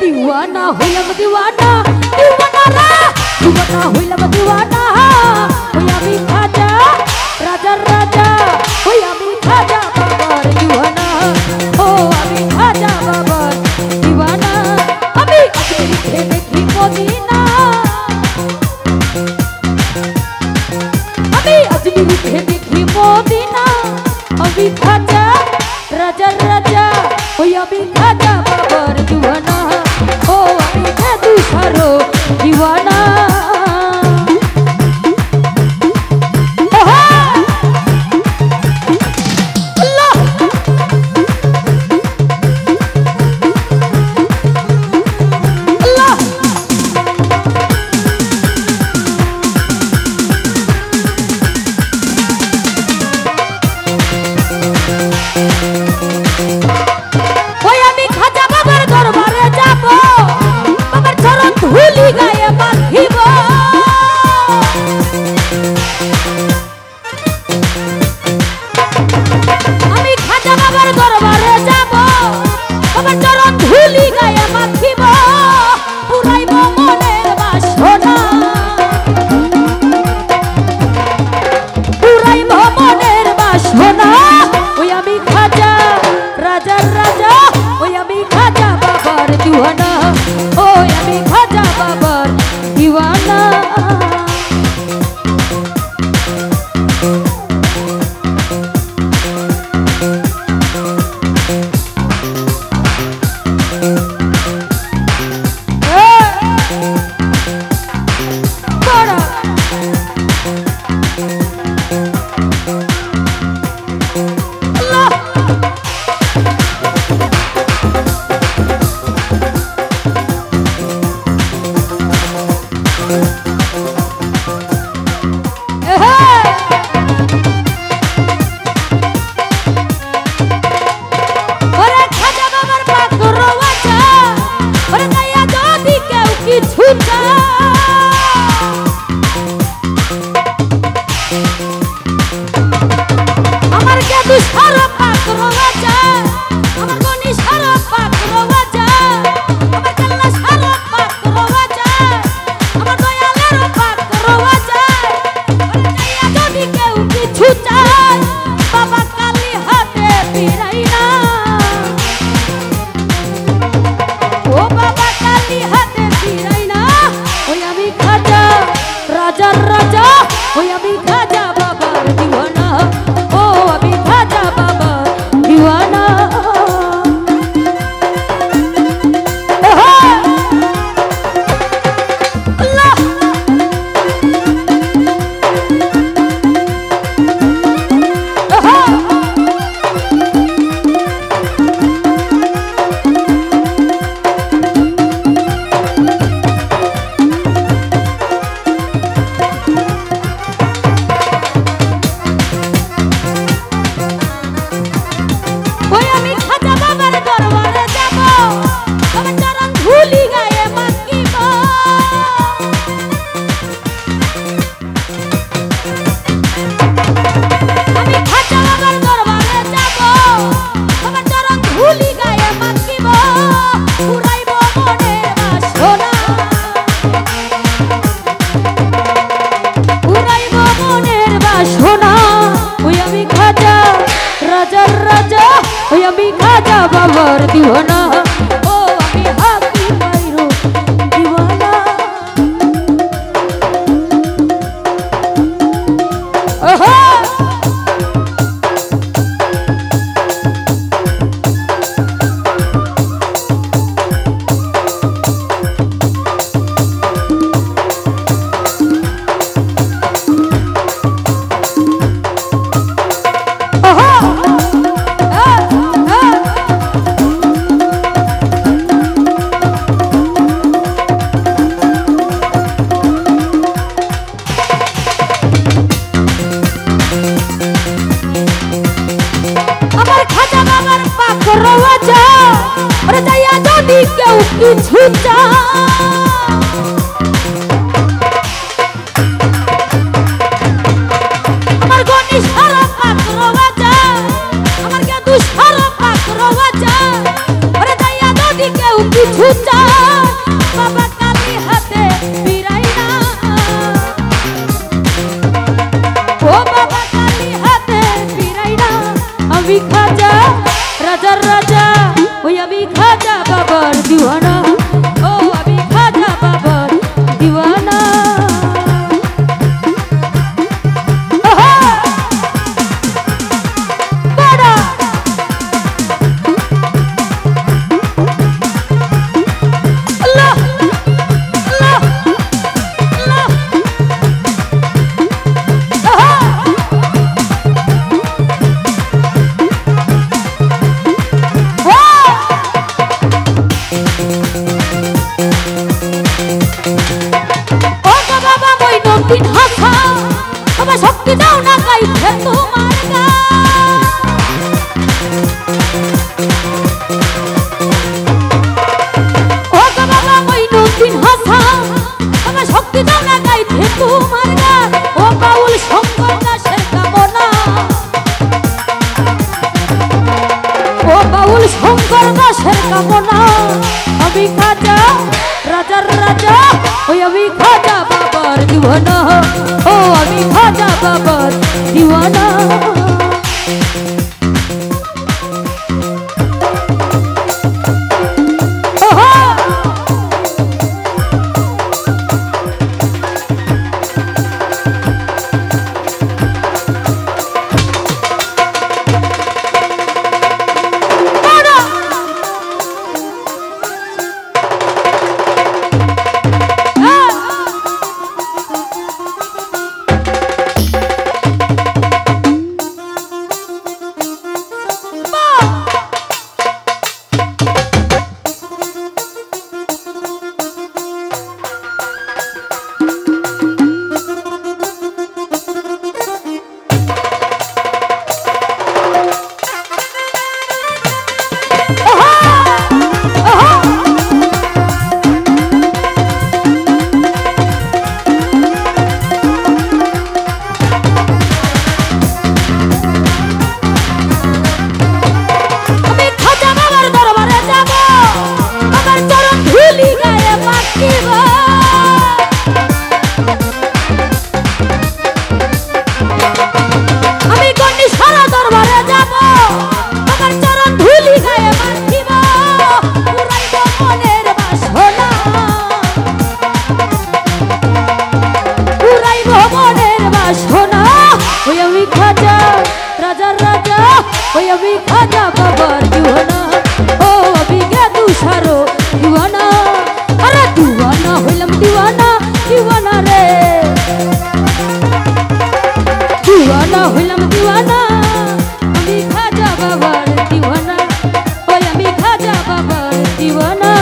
दीवाना हইলাম दीवाना दीवाना रे दीवाना हইলাম दीवाना ওই আমি খাজা রাজার রাজা ওই আমি খাজা বাবার दीवाना ও আমি খাজা বাবার दीवाना আমি আজকে দেখি মদিনা আমি আজকে দেখি মদিনা আমি খাজা রাজার রাজা ওই আমি খাজা বাবার दीवाना ओ আমি दूसरो दीवाना दीवाना ओ আমি খাজা বাবার दीवाना बाबर दीवाना ओ আমি হাকি মাইরো दीवाना ओहो কিছু চা আমার গনি সারা পাত্র বাজা আমার কে দুঃসারা পাত্র বাজা ওরে যাইয়া যদি কেউ কিছু কিছু চাই বাবা কালি হাতে ফিরাই না ও বাবা কালি হাতে ফিরাই না আমি খাজা রাজার রাজা ওই আমি খাজা বাবার দিওয়ানা ও আমি খাজা বাবার দিওয়ানা শক্তি দাও না গাইতে তোমার গান ও বাবা মইনুদ্দিন হাসান আমার শক্তি দাও না গাইতে তোমার গান ও বাউল শঙ্কর দাসের কামনা ও বাউল শঙ্কর দাসের কামনা আমি খাজা রাজার রাজা ওই আমি খাজা বাবার দিওয়ানা ও আমি খাজা বাবার দিওয়ানা ওই আমি খাজা বাবার দিওয়ানা ও আমি গেদু সারো দিওয়ানা আরে দিওয়ানা হইলাম দিওয়ানা দিওয়ানা রে দিওয়ানা হইলাম দিওয়ানা আমি খাজা বাবার দিওয়ানা ওই আমি খাজা বাবার দিওয়ানা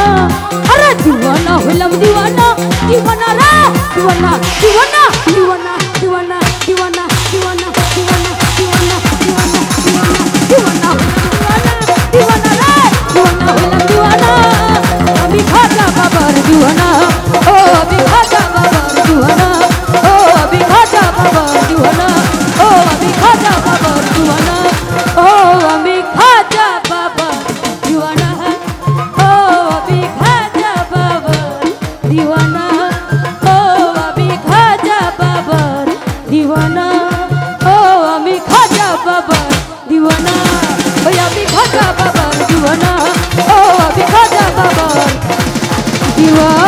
আরে দিওয়ানা হইলাম দিওয়ানা দিওয়ানা রে দিওয়ানা দিওয়ানা দিওয়ানা দিওয়ানা দিওয়ানা দিওয়ানা দিওয়ানা দিওয়ানা দিওয়ানা দিওয়ানা দিওয়ানা রে দিওয়ানা হইলাম দিওয়ানা আমি খাজা বাবার দিওয়ানা ও আমি খাজা বাবার দিওয়ানা ও আমি খাজা বাবার দিওয়ানা ও আমি খাজা বাবার দিওয়ানা ও আমি খাজা বাবার দিওয়ানা ও আমি খাজা বাবার দিওয়ানা ও আমি খাজা বাবার দিওয়ানা ও আমি খাজা বাবার দিওয়ানা ওই আমি খাজা বাবার দিওয়ানা ও আমি খাজা বাবার দিওয়ানা